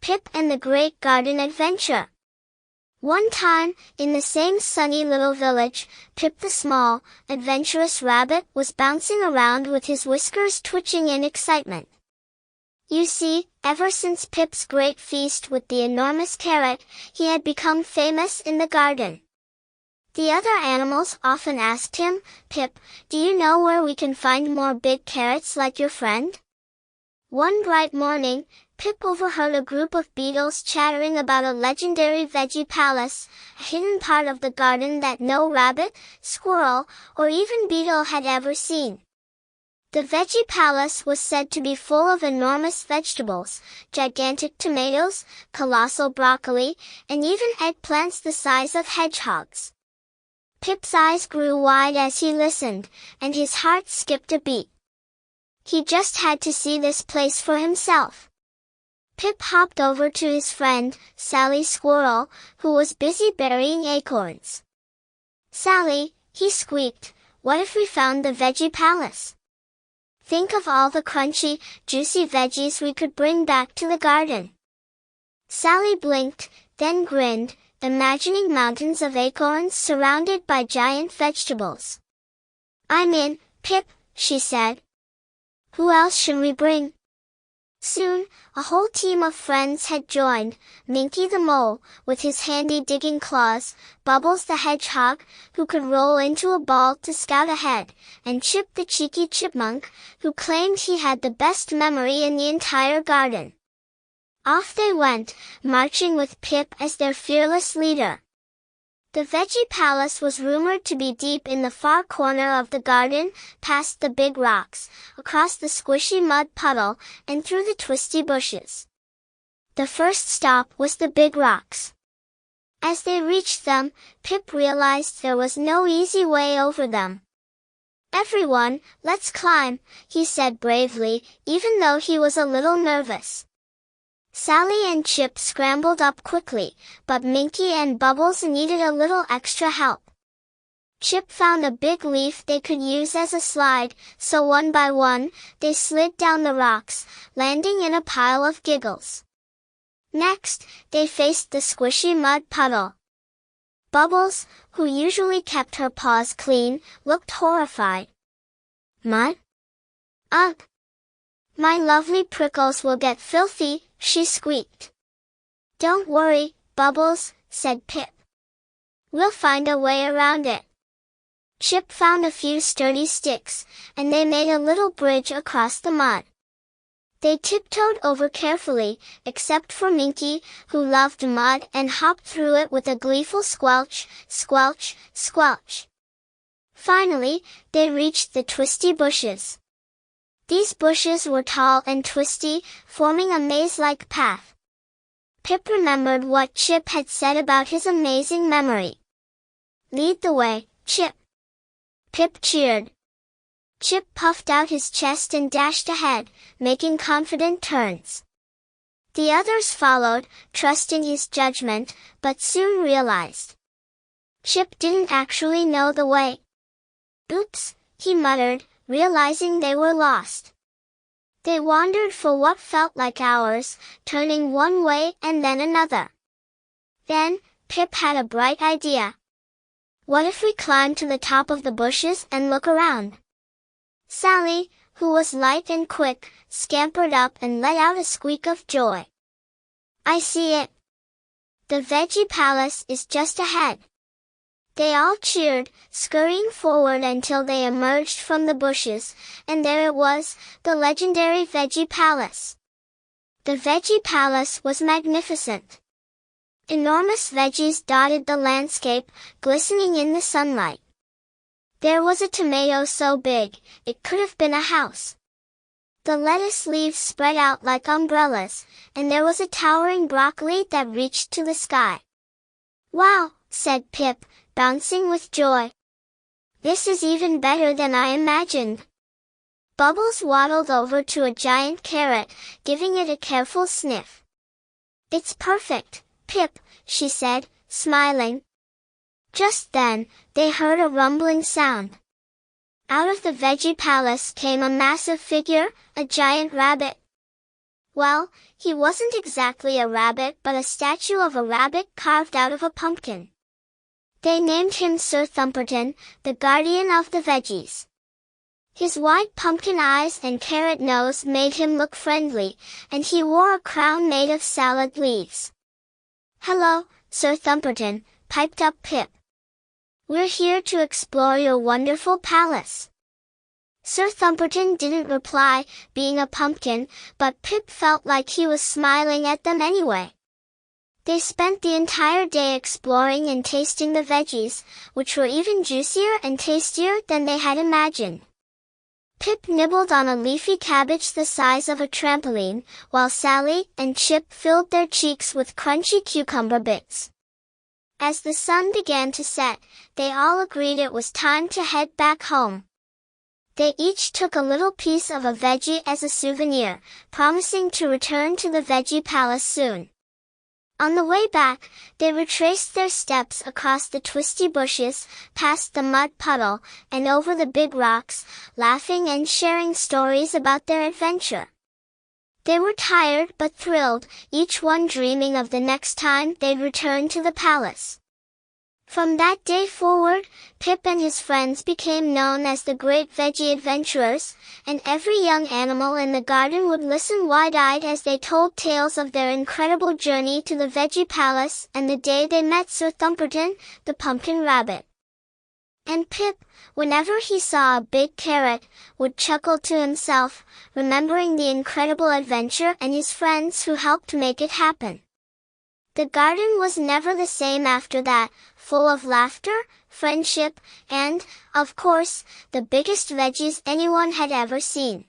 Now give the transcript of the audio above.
Pip and the Great Garden Adventure. One time, in the same sunny little village, Pip the small, adventurous rabbit was bouncing around with his whiskers twitching in excitement. You see, ever since Pip's great feast with the enormous carrot, he had become famous in the garden. The other animals often asked him, "Pip, do you know where we can find more big carrots like your friend?" One bright morning, Pip overheard a group of beetles chattering about a legendary Veggie Palace, a hidden part of the garden that no rabbit, squirrel, or even beetle had ever seen. The Veggie Palace was said to be full of enormous vegetables, gigantic tomatoes, colossal broccoli, and even eggplants the size of hedgehogs. Pip's eyes grew wide as he listened, and his heart skipped a beat. He just had to see this place for himself. Pip hopped over to his friend, Sally Squirrel, who was busy burying acorns. "Sally," he squeaked, "what if we found the Veggie Palace? Think of all the crunchy, juicy veggies we could bring back to the garden." Sally blinked, then grinned, imagining mountains of acorns surrounded by giant vegetables. "I'm in, Pip," she said. "Who else should we bring?" Soon, a whole team of friends had joined, Minky the mole, with his handy digging claws, Bubbles the hedgehog, who could roll into a ball to scout ahead, and Chip the cheeky chipmunk, who claimed he had the best memory in the entire garden. Off they went, marching with Pip as their fearless leader. The Veggie Palace was rumored to be deep in the far corner of the garden, past the big rocks, across the squishy mud puddle, and through the twisty bushes. The first stop was the big rocks. As they reached them, Pip realized there was no easy way over them. "Everyone, let's climb," he said bravely, even though he was a little nervous. Sally and Chip scrambled up quickly, but Minky and Bubbles needed a little extra help. Chip found a big leaf they could use as a slide, so one by one, they slid down the rocks, landing in a pile of giggles. Next, they faced the squishy mud puddle. Bubbles, who usually kept her paws clean, looked horrified. "Mud? Ugh! My lovely prickles will get filthy," she squeaked. "Don't worry, Bubbles," said Pip. "We'll find a way around it." Chip found a few sturdy sticks, and they made a little bridge across the mud. They tiptoed over carefully, except for Minky, who loved mud and hopped through it with a gleeful squelch, squelch, squelch. Finally, they reached the twisty bushes. These bushes were tall and twisty, forming a maze-like path. Pip remembered what Chip had said about his amazing memory. "Lead the way, Chip." Pip cheered. Chip puffed out his chest and dashed ahead, making confident turns. The others followed, trusting his judgment, but soon realized Chip didn't actually know the way. "Oops," he muttered, realizing they were lost. They wandered for what felt like hours, turning one way and then another. Then, Pip had a bright idea. "What if we climb to the top of the bushes and look around?" Sally, who was light and quick, scampered up and let out a squeak of joy. "I see it! The Veggie Palace is just ahead." They all cheered, scurrying forward until they emerged from the bushes, and there it was, the legendary Veggie Palace. The Veggie Palace was magnificent. Enormous veggies dotted the landscape, glistening in the sunlight. There was a tomato so big, it could have been a house. The lettuce leaves spread out like umbrellas, and there was a towering broccoli that reached to the sky. "Wow," said Pip, bouncing with joy. "This is even better than I imagined." Bubbles waddled over to a giant carrot, giving it a careful sniff. "It's perfect, Pip," she said, smiling. Just then, they heard a rumbling sound. Out of the Veggie Palace came a massive figure, a giant rabbit. Well, he wasn't exactly a rabbit but a statue of a rabbit carved out of a pumpkin. They named him Sir Thumperton, the guardian of the veggies. His wide pumpkin eyes and carrot nose made him look friendly, and he wore a crown made of salad leaves. "Hello, Sir Thumperton," piped up Pip. "We're here to explore your wonderful palace." Sir Thumperton didn't reply, being a pumpkin, but Pip felt like he was smiling at them anyway. They spent the entire day exploring and tasting the veggies, which were even juicier and tastier than they had imagined. Pip nibbled on a leafy cabbage the size of a trampoline, while Sally and Chip filled their cheeks with crunchy cucumber bits. As the sun began to set, they all agreed it was time to head back home. They each took a little piece of a veggie as a souvenir, promising to return to the Veggie Palace soon. On the way back, they retraced their steps across the twisty bushes, past the mud puddle, and over the big rocks, laughing and sharing stories about their adventure. They were tired but thrilled, each one dreaming of the next time they'd return to the palace. From that day forward, Pip and his friends became known as the Great Veggie Adventurers, and every young animal in the garden would listen wide-eyed as they told tales of their incredible journey to the Veggie Palace and the day they met Sir Thumperton, the pumpkin rabbit. And Pip, whenever he saw a big carrot, would chuckle to himself, remembering the incredible adventure and his friends who helped make it happen. The garden was never the same after that, full of laughter, friendship, and, of course, the biggest veggies anyone had ever seen.